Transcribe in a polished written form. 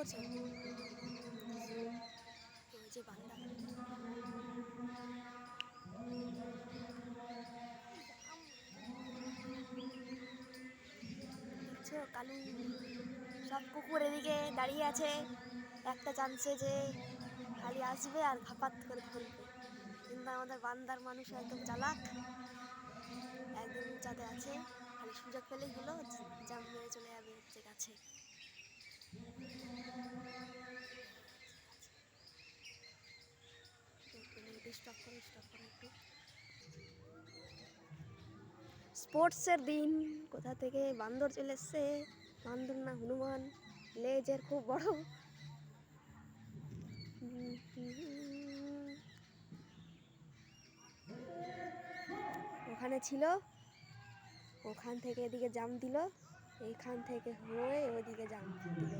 করছে? ওই যে বান্দা। দেখছো কালু সব কুকুর এদিকে দাঁড়িয়ে আছে, একটা জানছে যে খালি আসবে আর ঘাপাত করে ধরবে। কিন্তু আমাদের বান্দার মানুষ একদম চালাক, একদম উঁচাতে আছে, খালি সুযোগ পেলেই হলো জাম্প মেরে চলে যাবে হচ্ছে গাছে। স্টপ করো একটু। স্পোর্টসের দিন, কোথা থেকে বান্দর চলে এসছে, বান্দর না হনুমান, লেজের খুব বড়। ওখানে ছিল, ওখান থেকে এদিকে জাম্প দিল, এইখান থেকে হয়ে ওইদিকে জাম্প দিল।